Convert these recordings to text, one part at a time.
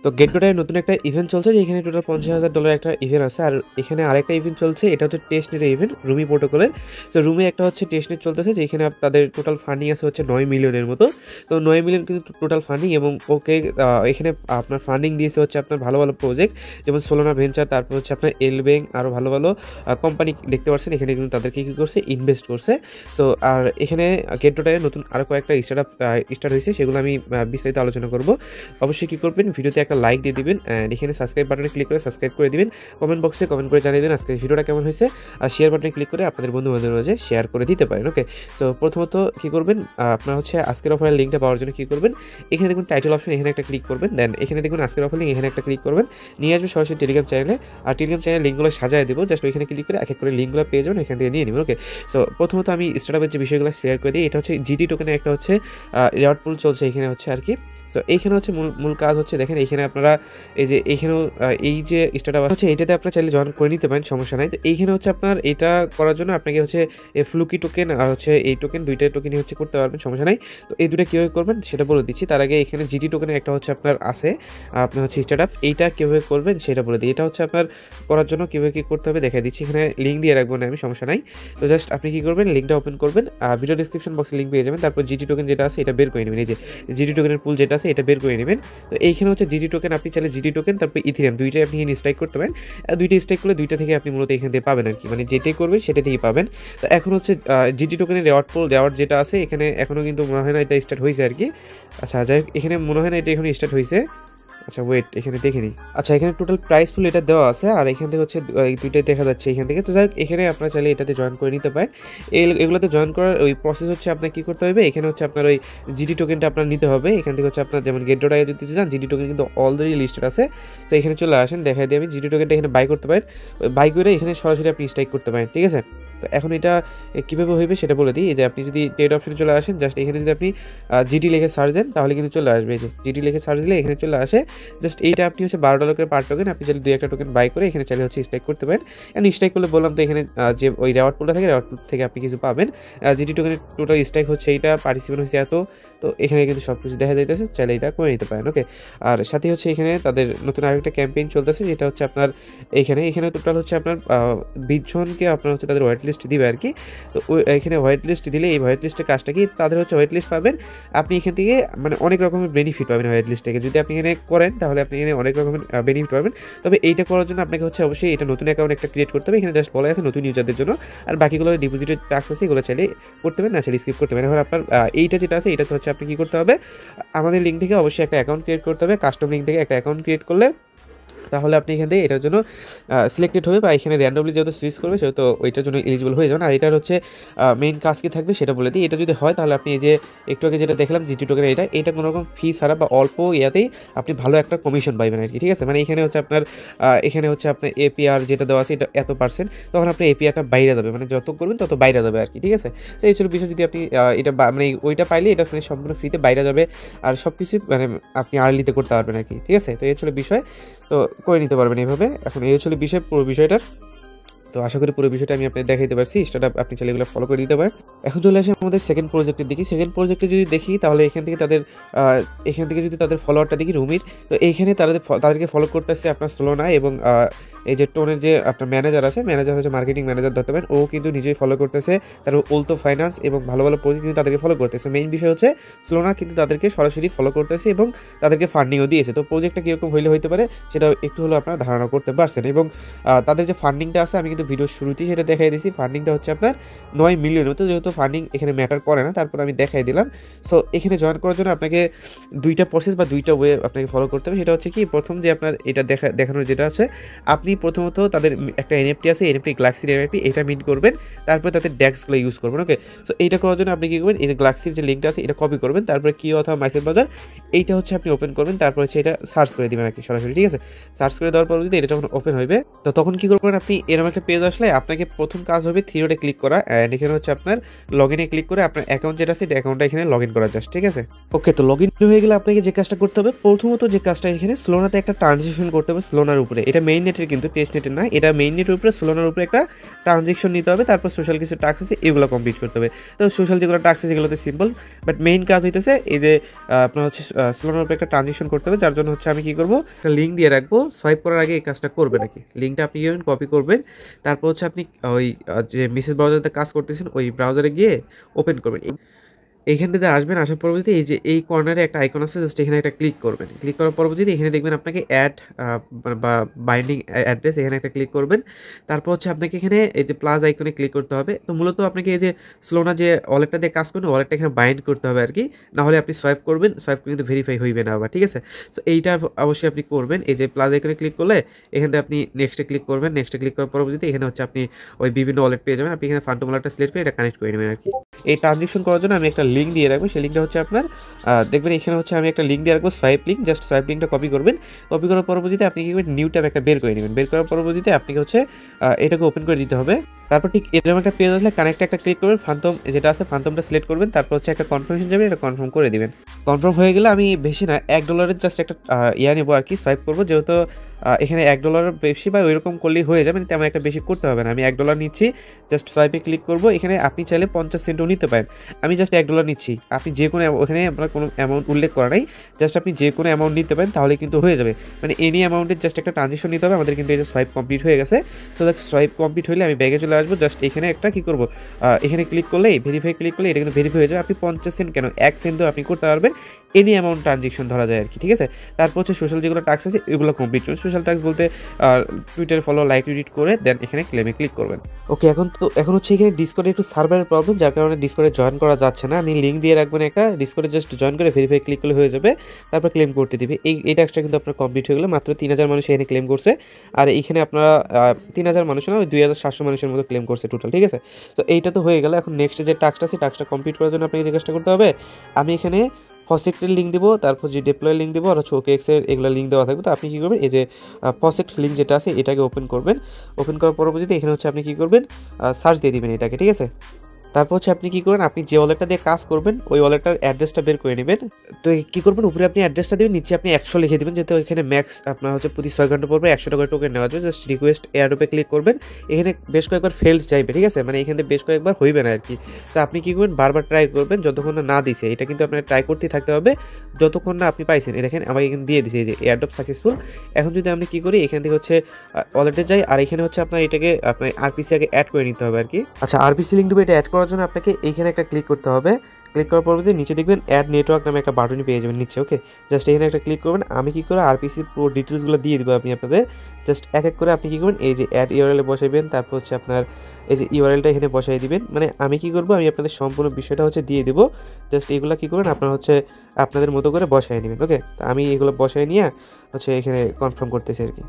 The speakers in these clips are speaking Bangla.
তো গেটগোটায় নতুন একটা ইভেন্ট চলছে যেখানে টোটাল $50,000 একটা ইভেন্ট আছে। আর এখানে আরেকটা ইভেন্ট চলছে, এটা হচ্ছে টেস্ট নেটের ইভেন্ট রুমি প্রোটোকলের। তো রুমে একটা হচ্ছে টেস্ট নেট চলতেছে যেখানে তাদের টোটাল ফান্ডিং আছে হচ্ছে 9 মিলিয়নের মতো। তো 9 মিলিয়ন কিন্তু টোটাল ফান্ডিং, এবং ওকে এখানে আপনার ফান্ডিং দিয়েছে হচ্ছে আপনার ভালো ভালো প্রজেক্ট, যেমন সোলোনা ভেঞ্চার, তারপর হচ্ছে আপনার এলব্যাংক, আরও ভালো ভালো কোম্পানি দেখতে পাচ্ছেন এখানে কিন্তু তাদেরকে কী করছে, ইনভেস্ট করছে। সো আর এখানে গেটগোটায় নতুন আরও কয়েকটা স্টার্ট হয়েছে, সেগুলো আমি বিস্তারিত আলোচনা করব। অবশ্যই কী করবেন, ভিডিওতে একটা লাইক দিয়ে দিবেন, অ্যান্ড এখানে সাবস্ক্রাইব বাটনে ক্লিক করে সাবস্ক্রাইব করে দিবেন। কমেন্ট বক্সে কমেন্ট করে জানিয়ে দিন আজকের ভিডিওটা কেমন হয়েছে, আর শেয়ার বাটনে ক্লিক করে আপনাদের বন্ধু বান্ধবের মাঝে শেয়ার করে দিতে পারেন। ওকে, সো প্রথমত কী করবেন, আপনার হচ্ছে আজকের অফারের লিঙ্কটা পাওয়ার জন্য কী করবেন, এখানে দেখুন টাইটেল অপশন, এখানে একটা ক্লিক করবেন। দেন এখানে দেখুন আজকের অফার লিঙ্ক, এখানে একটা ক্লিক করবেন, নিয়ে আসবে সরাসরি টেলিগ্রাম চ্যানেলে। আর টেলিগ্রাম চ্যানেলের লিঙ্কগুলো সাজায় দেবো, জাস্ট ওইখানে ক্লিক করে এক এক করে লিঙ্কগুলো পেয়ে যাবেন, এখান থেকে নিয়ে নেবেন। ওকে, সো প্রথমত আমি স্টার্টআপের যে বিষয়গুলো শেয়ার করে দিই। এটা হচ্ছে জিটি টোকেনের একটা হচ্ছে রেওয়ার্ড পুল চলছে এখানে হচ্ছে আর কি। সো এইখানে হচ্ছে মূল কাজ হচ্ছে, দেখেন এইখানে আপনারা এই যে এইখানেও এই যে স্টার্টআপ হচ্ছে এইটাতে আপনারা চাইলে জয়েন করে নিতে পারেন, সমস্যা নাই। তো এইখানে হচ্ছে আপনার এটা করার জন্য আপনাকে হচ্ছে ফ্লুকি টোকেন আর হচ্ছে এই টোকেন, দুইটা টোকেনই হচ্ছে করতে পারবেন, সমস্যা নাই। তো এই দুটো কীভাবে করবেন সেটা বলে দিচ্ছি। তার আগে এখানে জিটি টোকেনের একটা হচ্ছে আপনার আছে, আপনার হচ্ছে স্টার্টআপ, এইটা কীভাবে করবেন সেটা বলে দিই। এটা হচ্ছে আপনার করার জন্য কীভাবে কী করতে হবে দেখাই দিচ্ছি, এখানে লিঙ্ক দিয়ে রাখবো না আমি, সমস্যা নাই। তো জাস্ট আপনি কী করবেন, লিঙ্কটা ওপেন করবেন, ভিডিও ডিসক্রিপশন বক্সে লিঙ্ক পেয়ে যাবেন। তারপর জিটি টোকেন যেটা আছে এটা বের করে নেবেন, এই যে জিটি টোকেনের পুল যেটা আছে এটা বের করে নেবেন। তো এইখানে হচ্ছে জিটি টোকেন, আপনি চাইলে জিটি টোকেন তারপর ইথিরিয়াম দুইটাই আপনি এখানে স্ট্রাইক করতে পারেন। দুইটা স্ট্রাইক করলে দুইটা থেকে আপনি মূলত এখান থেকে পাবেন আর কি, মানে যেটাই করবে সেটা থেকেই পাবেন। তো এখন হচ্ছে জিটি টোকেনের রেওয়ার্ড যেটা আছে এখানে এখনও কিন্তু মনে হয় না এটা স্টার্ট হয়েছে আর কি। আচ্ছা যাই হোক, এখানে মনে হয় না এটা এখন স্টার্ট হয়েছে। আচ্ছা ওয়েট, এখানে দেখে নিই। আচ্ছা এখানে টোটাল প্রাইস ফুল এটা দেওয়া আছে, আর এখান থেকে হচ্ছে এই দুইটাই দেখা যাচ্ছে এখান থেকে। তো যাই হোক, এখানে আপনারা চাইলে এটাতে জয়েন করে নিতে পারেন। এগুলোতে জয়েন করার ওই প্রসেস হচ্ছে আপনার কী করতে হবে, এখানে হচ্ছে আপনার ওই জিটি টোকেনটা আপনার নিতে হবে। এখান থেকে হচ্ছে আপনার যেমন গেটডোটায় যদি যান, জিটি টোকেন কিন্তু অলরেডি লিস্টেড আছে। তো এখানে চলে আসেন, দেখাই দিই আমি জিটি টোকেনটা এখানে বাই করতে পারেন। বাই করে এখানে সরাসরি আপনি স্ট্রাইক করতে পারেন, ঠিক আছে। তো এখন এটা কীভাবে হইবে সেটা বলে দিই। এই যে আপনি যদি ট্রেড অপশনে চলে আসেন, জাস্ট এখানে যদি আপনি জিটি লিখে সার্চ দেন তাহলে কিন্তু চলে আসবে। এই যে জিটি লিখে সার্চ দিলে এখানে চলে আসে। জাস্ট এইটা আপনি হচ্ছে $12 করে পার টোকেন, আপনি চাইলে 2-1টা টোকেন বাই করে এখানে চাইলে হচ্ছে স্ট্রাইক করতে পারেন। অ্যান্ড স্ট্রাইক করলে বললাম তো এখানে যে ওই রেওয়ার্ড পুলটা থাকে, রেওয়ার্ড পুল থেকে আপনি কিছু পাবেন। জিটি টোকেনের টোটাল স্ট্রাইক হচ্ছে এইটা, পার্টিসিপেন্ট হচ্ছে এত। তো এখানে কিন্তু সব কিছু দেখা যাইতেছে, চাইলে এটা করে নিতে পারেন। ওকে, আর সাথে হচ্ছে এখানে তাদের নতুন আরেকটা ক্যাম্পেইন চলতেছে, যেটা হচ্ছে আপনার এখানে টোটাল হচ্ছে আপনার 20 জনকে আপনার হচ্ছে তাদের হোয়াইট লিস্ট দিবে আর কি। তো এখানে হোয়াইট লিস্ট দিলে এই হোয়াইট লিস্টের কাজটা কি, তাদের হচ্ছে হোয়াইট লিস্ট পাবেন আপনি এখান থেকে, মানে অনেক রকমের বেনিফিট পাবেন হোয়াইট লিস্ট থেকে। যদি আপনি এখানে করেন তাহলে আপনি এখানে অনেক রকমের বেনিফিট পাবেন। তবে এইটা করার জন্য আপনাকে হচ্ছে অবশ্যই এটা নতুন অ্যাকাউন্ট একটা ক্রিয়েট করতে হবে। এখানে জাস্ট বলা আছে নতুন ইউজারদের জন্য, আর বাকিগুলো ডিপোজিটেড ট্যাক্স আছে, এগুলো চাইলে করতে পারেন, না চাইলে স্কিপ করতে পারেন। এখন আপনার এইটা যেটা আছে এটা হচ্ছে আপনি কী করতে হবে, আমাদের লিঙ্ক থেকে অবশ্যই একটা অ্যাকাউন্ট ক্রিয়েট করতে হবে। কাস্টম লিঙ্ক থেকে একটা অ্যাকাউন্ট ক্রিয়েট করলে তাহলে আপনি এখান থেকে এটার জন্য সিলেক্টেড হবে, বা এখানে র্যান্ডমলি যেহেতু সুইচ করবে সেহেতু ওইটার জন্য এলিজিবল হয়ে যাবেন। আর এটার হচ্ছে মেইন কাজ কি থাকবে সেটা বলে দিই। এটা যদি হয় তাহলে আপনি এই যে একটু আগে যেটা দেখলাম জিটি টোকেন, এটা কোনো রকম ফি ছাড়া বা অল্প ইয়াতেই আপনি ভালো একটা কমিশন পাইবেন আর কি, ঠিক আছে। মানে এখানে হচ্ছে আপনার এপিআর যেটা দেওয়া আছে এটা এত %, তখন আপনার এপিআরটা বাইরে যাবে, মানে যত করবেন তত বাইরে যাবে আর কি, ঠিক আছে। তো এই ছিল বিষয়। যদি আপনি এটা মানে ওইটা পাইলে এটা মানে সম্পূর্ণ ফ্রিতে বাইরে যাবে, আর সব কিছু মানে আপনি আর্লিতে করতে পারবেন আর কি, ঠিক আছে। তো এই ছিল বিষয়, তো করে নিতে পারবেন এইভাবে। এখন এই হচ্ছে বিষয়, পুরো বিষয়টার। তো আশা করি পুরো বিষয়টা আমি আপনাকে দেখাইতে পারছি। স্টার্টআপ আপনি চাইলে এগুলো ফলো করে দিতে পারেন। এখন চলে আসে আমাদের সেকেন্ড প্রজেক্টের দিকে। সেকেন্ড প্রজেক্টে যদি দেখি তাহলে এখান থেকে যদি তাদের ফলোয়ারটা দেখি রুমির, তো এইখানে তাদেরকে ফলো করতে আসছে আপনার সোলোনা, এবং এই যে টোনের যে আপনার ম্যানেজার আছে, ম্যানেজার হচ্ছে মার্কেটিং ম্যানেজার ধরতে পারেন, ও কিন্তু নিজেই ফলো করতেছে। তারপর ওলতো ফাইন্যান্স এবং ভালো ভালো প্রজেক্ট কিন্তু তাদেরকে ফলো করতেছে। মেইন বিষয় হচ্ছে সোলোনা কিন্তু তাদেরকে সরাসরি ফলো করতেছে এবং তাদেরকে ফান্ডিংও দিয়েছে। তো প্রজেক্টটা কীরকম হইতে পারে সেটা একটু হলেও আপনারা ধারণা করতে পারছেন। এবং তাদের যে ফান্ডিংটা আছে আমি কিন্তু ভিডিওর শুরুতেই সেটা দেখাই দিয়েছি। ফান্ডিংটা হচ্ছে আপনার 9 মিলিয়ন মতো, যেহেতু ফান্ডিং এখানে ম্যাটার করে না, তারপর আমি দেখাই দিলাম। সো এখানে জয়েন করার জন্য আপনাকে দুইটা প্রসেস বা দুইটা ওয়ে আপনাকে ফলো করতে হবে। সেটা হচ্ছে কি, প্রথম যে আপনার এটা দেখানোর যেটা আছে, আপনি প্রথমত তাদের একটা এনএফটি আছে, এনএফটি গ্যালাক্সির এনএফটি, এটা মিন্ট করবেন, তারপরে তাদের ডেক্সগুলো ইউজ করবেন। ওকে, সো এইটা করার জন্য আপনি কী করবেন, এই যে গ্যালাক্সির যে লিঙ্কটা আছে এটা কপি করবেন, তারপরে কি অথবা মাইসেল বাজার এইটা হচ্ছে আপনি ওপেন করবেন, তারপর হচ্ছে এটা সার্চ করে দিবেন আর কি সরাসরি, ঠিক আছে। সার্চ করে দেওয়ার পর যদি এটা যখন ওপেন হবে, তো তখন কী করবেন, আপনি এরকম একটা পেজ আসলে আপনাকে প্রথম কাজ হবে থিওরে ক্লিক করা, অ্যান্ড এখানে হচ্ছে আপনার লগ ইনে ক্লিক করে আপনার অ্যাকাউন্ট যেটা আছে অ্যাকাউন্টটা এখানে লগ ইন করা জাস্ট, ঠিক আছে। ওকে, তো লগ ইন হয়ে গেলে আপনাকে যে কাজটা করতে হবে, প্রথমত যে কাজটা এখানে স্লোনাতে একটা ট্রানজিশন করতে হবে স্লোনার উপরে। এটা মেইন নেটের কিন্তু কিন্তু টেস্ট নেটের না, এটা মেইন নেটের উপরে সোলানার উপরে একটা ট্রানজেকশন নিতে হবে, তারপর সোশ্যাল কিছু টাস্ক আছে এগুলো কমপ্লিট করতে হবে। তো সোশ্যাল যেগুলো টাস্ক আছে সেগুলোতে সিম্পল, বাট মেইন কাজ হইতেছে এই যে আপনার হচ্ছে সোলানার উপরে একটা ট্রানজেকশন করতে হবে, যার জন্য হচ্ছে আমি কি করবো একটা লিঙ্ক দিয়ে রাখবো, সোয়াইপ করার আগে এই কাজটা করবে নাকি, লিঙ্কটা আপনি কপি করবেন, তারপর হচ্ছে আপনি ওই যে মেসেজ ব্রাউজারতে কাজ করতেছেন ওই ব্রাউজারে গিয়ে ওপেন করবেন, এইখানটাতে আসবেন, আসার পরবর্তীতে এই যে এই কর্নারে একটা আইকন আছে, জাস্ট এখানে একটা ক্লিক করবেন, ক্লিক করার পরবর্তীতে এখানে দেখবেন আপনাকে অ্যাড বা বাইন্ডিং অ্যাড্রেস, এখানে একটা ক্লিক করবেন, তারপর হচ্ছে আপনাকে এখানে এই যে প্লাস আইকনে ক্লিক করতে হবে। তো মূলত আপনাকে এই যে সোলানা যে ওয়ালেটটা দিয়ে কাজ করেন ওয়ালেটটা এখানে বাইন্ড করতে হবে আর কি, নাহলে আপনি সোয়াইপ করবেন, সোয়াইপ কিন্তু ভেরিফাই হইবে না আবার, ঠিক আছে। সো এইটা অবশ্যই আপনি করবেন, এই যে প্লাস আইকনে ক্লিক করলে এখানে আপনি নেক্সটে ক্লিক করবেন, নেক্সটে ক্লিক করার পরবর্তীতে এখানে হচ্ছে আপনি ওই বিভিন্ন ওয়ালেট পেয়ে যাবেন, আপনি এখানে ফান্টম ওয়ালেটটা সিলেক্ট করে এটা কানেক্ট করে নেবেন আর কি। এই ট্রানজেকশন করার জন্য আমি একটা লিঙ্ক দিয়ে রাখবো, সেই লিঙ্কটা হচ্ছে আপনার দেখবেন এখানে হচ্ছে আমি একটা লিঙ্ক দিয়ে রাখবো, সোয়াইপ লিঙ্ক, জাস্ট সোয়াইপ লিঙ্কটা কপি করবেন, কপি করার পরবর্তীতে আপনি কি করবেন নিউ ট্যাব একটা বের করে নেবেন, বের করার পরবর্তীতে আপনাকে হচ্ছে এটাকে ওপেন করে দিতে হবে, তারপর ঠিক এরকম একটা পেজ আসলে কানেক্টে একটা ক্লিক করবেন, ফান্টম যেটা আছে ফান্টমটা সিলেক্ট করবেন, তারপর হচ্ছে একটা কনফার্মেশন যাবে, এটা কনফার্ম করে দিবেন। কনফার্ম হয়ে গেলে আমি বেশি না $1 জাস্ট একটা নেবো আর কি, সোয়াইপ করবো, যেহেতু এখানে $1 বেশি বা ওইরকম করলেই হয়ে যাবে, তেমন একটা বেশি করতে হবে না, আমি $1 নিচ্ছি, জাস্ট সোয়াইপে ক্লিক করবো, এখানে আপনি চাইলে 50 সেন্টও নিতে পারেন, আমি জাস্ট $1 নিচ্ছি, আপনি যে কোনো ওখানে আপনার কোনো অ্যামাউন্ট উল্লেখ করা নাই, জাস্ট আপনি যে কোনো অ্যামাউন্ট নিতে পারেন তাহলে কিন্তু হয়ে যাবে, মানে এনি অ্যামাউন্টের জাস্ট একটা ট্রানজেকশন নিতে হবে আমাদের, কিন্তু এই যে সোয়াইপ কমপ্লিট হয়ে গেছে। তো সোয়াইপ কমপ্লিট হলে আমি ব্যাগে চলে আসবো, জাস্ট এখানে একটা কী করবো এখানে ক্লিক করলে ভেরিফাই ক্লিক করলে এটা কিন্তু ভেরিফাই হয়ে যাবে, আপনি 50 সেন্ট কেন 1 সেন্টও আপনি করতে পারবেন, এনি অ্যামাউন্ট ট্রানজেকশন ধরা যায় আর কি, ঠিক আছে। তারপর হচ্ছে সোশ্যাল যেগুলো টাস্ক আছে এগুলো কমপ্লিট করুন, সোশ্যাল টাস্ক বলতে টুইটার ফলো লাইক রিট করে দেন এখানে ক্লেমে ক্লিক করবেন। ওকে, এখন হচ্ছে এখানে ডিসকর্ডে একটু সার্ভারের প্রবলেম, যার কারণে ডিসকর্ডে জয়েন করা যাচ্ছে না, আমি লিঙ্ক দিয়ে রাখবেন একটা, ডিসকর্ডে জাস্ট জয়েন করে ভেরিফাই ক্লিক করলে হয়ে যাবে, তারপর ক্লেম করতে দিবে। এই টাস্কটা কিন্তু আপনার কমপ্লিট হয়ে গেলে, মাত্র 3000 মানুষ এখানে ক্লেম করছে, আর এইখানে আপনারা 3000 মানুষ না, ওই 2700 মানুষের মতো ক্লেম করছে টোটাল, ঠিক আছে। তো এইটা তো হয়ে গেল, এখন নেক্সট যে টাস্কটা আছে টাস্কটা কমপ্লিট করার জন্য আপনাকে যে কাজটা করতে হবে, আমি এখানে ফসেক্টের লিঙ্ক দিব, তারপর যে ডিপ্লয় লিঙ্ক দিব, আর হচ্ছে ওকেএক্সের এগুলো লিঙ্ক দেওয়া থাকবে। তো আপনি কী করবেন, এই যে ফসেক্ট লিঙ্ক যেটা আছে এটাকে ওপেন করবেন, ওপেন করার পরবর্তীতে এখানে হচ্ছে আপনি কী করবেন সার্চ দিয়ে দিবেন এটাকে, ঠিক আছে। তারপর হচ্ছে আপনি কী করবেন, আপনি যে ওয়ালেটটা দিয়ে কাজ করবেন ওই ওয়ালেটটার অ্যাড্রেসটা বের করে নেবেন। তো কী করবেন, উপরে আপনি অ্যাড্রেসটা দেবেন, নিচে আপনি 100 লিখে দেবেন, যেহেতু এখানে ম্যাক্স আপনার হচ্ছে প্রতি 6 ঘন্টা পর 100 টাকা টোকেন নেওয়া যাবে। জাস্ট রিকোয়েস্ট এয়ারড্রপে ক্লিক করবেন, এখানে বেশ কয়েকবার ফেলস চাইবে, ঠিক আছে, মানে এখানে বেশ কয়েকবার হইবে না আর কি। তো আপনি কী করবেন, বারবার ট্রাই করবেন যতক্ষণ না দিছে, এটা কিন্তু আপনার ট্রাই করতেই থাকতে হবে যতক্ষণ না আপনি পাইছেন। দেখেন আমাকে এখানে দিয়ে দিছে এই যে এয়ারড্রপ সাকসেসফুল। এখন যদি আমি কী করি, এখান থেকে হচ্ছে ওয়ালেটে যাই, আর এখানে হচ্ছে আপনার এটাকে আপনার আরপিসি আগে অ্যাড করে নিতে হবে আর কি। আচ্ছা, আরপিসি লিঙ্ক দেবো, এটা অ্যাড করার জন্য আপনাকে এইখানে একটা ক্লিক করতে হবে, ক্লিক করার পরবর্তী নিচে দেখবেন অ্যাড নেটওয়ার্ক নামে একটা বাটনই পেয়ে যাবেন নিচে। ওকে, জাস্ট এখানে একটা ক্লিক করবেন, আমি কী করে আরপিসি পুরো ডিটেলসগুলো দিয়ে দেবো আমি আপনাদের। জাস্ট এক এক করে আপনি কী করবেন, এই যে অ্যাড ইউআরএলে বসাইবেন, তারপর হচ্ছে আপনার এই যে ইউআরএলটা এখানে বসাই দিবেন, মানে আমি কী করবো, আমি আপনাদের সম্পূর্ণ বিষয়টা হচ্ছে দিয়ে দেবো। জাস্ট এগুলো কী করবেন আপনারা হচ্ছে আপনাদের মতো করে বসাই নেবেন। ওকে, তো আমি এগুলো বসাই নিয়ে হচ্ছে এখানে কনফার্ম করতেছি আর কি।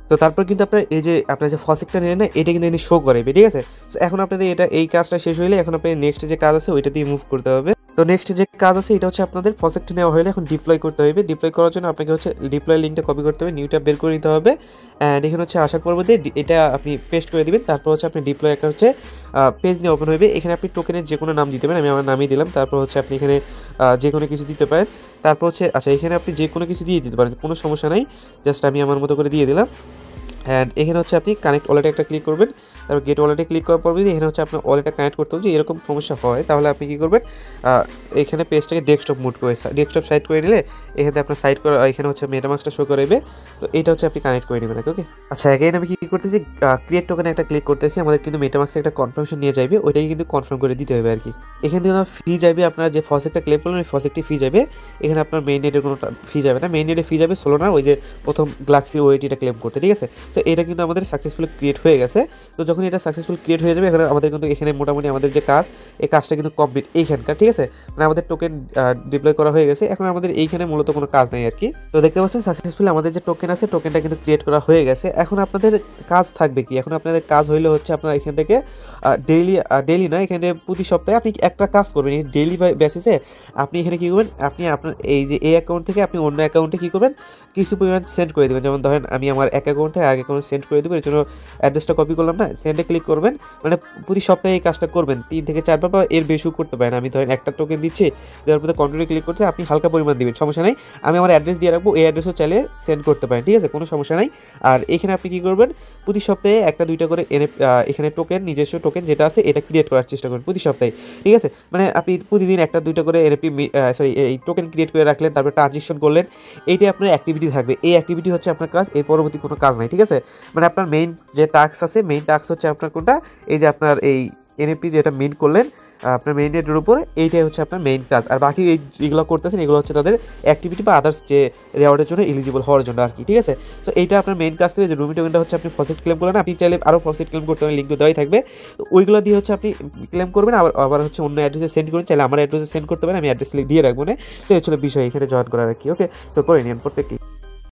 তো তারপর কিন্তু আপনার এই যে আপনার যে ফসেক্টটা নিলেন না, এটা কিন্তু এনে শো করাবে, ঠিক আছে। তো এখন আপনাদের এই কাজটা শেষ হইলে এখন আপনার নেক্সট যে কাজ আছে ওইটা দিয়ে মুভ করতে হবে। তো নেক্সট যে কাজ আছে এটা হচ্ছে আপনাদের প্রজেক্ট নেওয়া হলে এখন ডিপ্লয় করতে হবে। ডিপ্লয় করার জন্য আপনাকে হচ্ছে ডিপ্লয় লিঙ্কটা কপি করতে হবে, নিউ ট্যাব বের করে নিতে হবে, অ্যান্ড এখানে হচ্ছে আসার পরবর্তী এটা আপনি পেস্ট করে দিবেন। তারপর হচ্ছে আপনি ডিপ্লয় একটা হচ্ছে পেজ নিয়ে ওপেন হবে। এখানে আপনি টোকেনের যে কোনো নাম দিতে পারেন, আমি আমার নামই দিলাম। তারপর হচ্ছে আপনি এখানে যে কোনো কিছু দিতে পারেন। তারপর হচ্ছে আচ্ছা এখানে আপনি যে কোনো কিছু দিয়ে দিতে পারেন, কোনো সমস্যা নাই, জাস্ট আমি আমার মতো করে দিয়ে দিলাম। অ্যান্ড এখানে হচ্ছে আপনি কানেক্ট ওয়ালেটে একটা ক্লিক করবেন, তারপর গেট ওয়ালেটে ক্লিক করার পর এখানে হচ্ছে আপনার ওয়ালেটটা কানেক্ট করতে হবে। যে এরকম সমস্যা হয় তাহলে আপনি কী করবেন, এখানে পেজটাকে ডেস্কটপ মোড করে ডেস্কটপ সাইড করে নিলে এখানে আপনার সাইড করা এখানে হচ্ছে মেটামাস্কটা শো করবে। তো এটা হচ্ছে আপনি কানেক্ট করে নেবেন। ওকে, আচ্ছা এখানে আমি কী করতেছি, ক্রিয়েট টোকেনে একটা ক্লিক করতেছি। আমাদের কিন্তু মেটামাস্কে একটা কনফার্মেশন নিয়ে যাবে, ওইটাকে কিন্তু কনফার্ম করে দিতে হবে আর কি। এখান থেকে ফি যাবে, আপনার যে ফসেক্টটা ক্লেম করলেন ওই ফসেক্টটি ফি যাবে। এখানে আপনার মেইন নেটের কোনো ফি যাবে না, মেইন নেটে ফি যাবে সোলানা, ওই যে প্রথম গ্যালাক্সি ওয়েটিটা ক্লেম করতে, ঠিক আছে। তো এটা কিন্তু আমাদের সাকসেসফুলি ক্রিয়েট হয়ে গেছে। তো যখন এটা সাকসেসফুল ক্রিয়েট হয়ে যাবে, এখানে আমাদের কিন্তু এখানে মোটামুটি আমাদের যে কাজ, এই কাজটা কিন্তু কমপ্লিট এইখানকার, ঠিক আছে। মানে আমাদের টোকেন ডিপ্লয় করা হয়ে গেছে, এখন আমাদের এইখানে মূলত কোনো কাজ নেই আর কি। তো দেখতে পাচ্ছেন সাকসেসফুলি আমাদের যে টোকেন আছে টোকেনটা কিন্তু ক্রিয়েট করা হয়ে গেছে। এখন আপনাদের কাজ থাকবে কি, এখন আপনাদের কাজ হইলে হচ্ছে আপনার এখান থেকে ডেইলি না, এখানে প্রতি সপ্তাহে আপনি একটা কাজ করবেন। এই ডেইলি বেসিসে আপনি এখানে কী করবেন, আপনি আপনার এই যে এই অ্যাকাউন্ট থেকে আপনি অন্য অ্যাকাউন্টে কী করবেন, কিছু পরিমাণ সেন্ড করে দেবেন। যেমন ধরেন আমি আমার এক অ্যাকাউন্ট থেকে আগে অ্যাকাউন্টে সেন্ড করে দেবো, এর জন্য অ্যাড্রেসটা কপি করলাম না, সেন্ডে ক্লিক করবেন, মানে প্রতি সপ্তাহে এই কাজটা করবেন 3 থেকে 4 বার বা এর বেশিও করতে পারেন। আমি ধরেন একটা টোকেন দিচ্ছি, দেওয়ার পরে কন্টিনিউ ক্লিক করতে আপনি হালকা পরিমাণ দিবেন, সমস্যা নাই। আমি আমার অ্যাড্রেস দিয়ে রাখবো, এই অ্যাড্রেসও চাইলে সেন্ড করতে পারেন, ঠিক আছে, কোনো সমস্যা নাই। আর এখানে আপনি কী করবেন, প্রতি সপ্তাহে 1-2টা করে এখানে টোকেন, নিজস্ব টোকেন যেটা আছে এটা ক্রিয়েট করার চেষ্টা করবেন প্রতি সপ্তাহে, ঠিক আছে। মানে আপনি প্রতিদিন 1-2টা করে এনএফটি এই টোকেন ক্রিয়েট করে রাখলেন, তারপরে ট্রানজেকশন করলেন, এইটাই আপনার অ্যাক্টিভিটি থাকবে। এই অ্যাক্টিভিটি হচ্ছে আপনার কাজ, এর পরবর্তী কোনো কাজ নাই, ঠিক আছে। মানে আপনার মেইন যে টাস্ক আছে, মেইন টাস্ক হচ্ছে আপনার কোনটা, এই যে আপনার এই এনএফটি যেটা মেইন করলেন আপনার মেইন ডেটের উপরে, এইটাই হচ্ছে আপনার মেইন কাজ। আর বাকি যেগুলো করতেছেন এগুলো হচ্ছে তাদের অ্যাক্টিভিটি বা আদার্স যে রেওয়ার্ডের জন্য এলিজিবল হওয়ার জন্য আর কি, ঠিক আছে। সো এইটা আপনার মেইন কাজ থেকে যে রুমি টোকেনটা হচ্ছে আপনি ফসেট ক্লেম করলেন, আপনি চাইলে আরও ফসেট ক্লেম করতে পারেন, লিঙ্ক দেওয়াই থাকবে। তো ওইগুলো দিয়ে হচ্ছে আপনি ক্লেম করবেন, আবার হচ্ছে অন্য অ্যাড্রেসে সেন্ড করুন, চাইলে আমার অ্যাড্রেসে সেন্ড করতে পারেন, আমি অ্যাড্রেস দিয়ে রাখবো না। সো হচ্ছে বিষয় এখানে জয়েন করার আর কি, ওকে। সো করে নিন প্রত্যেককে।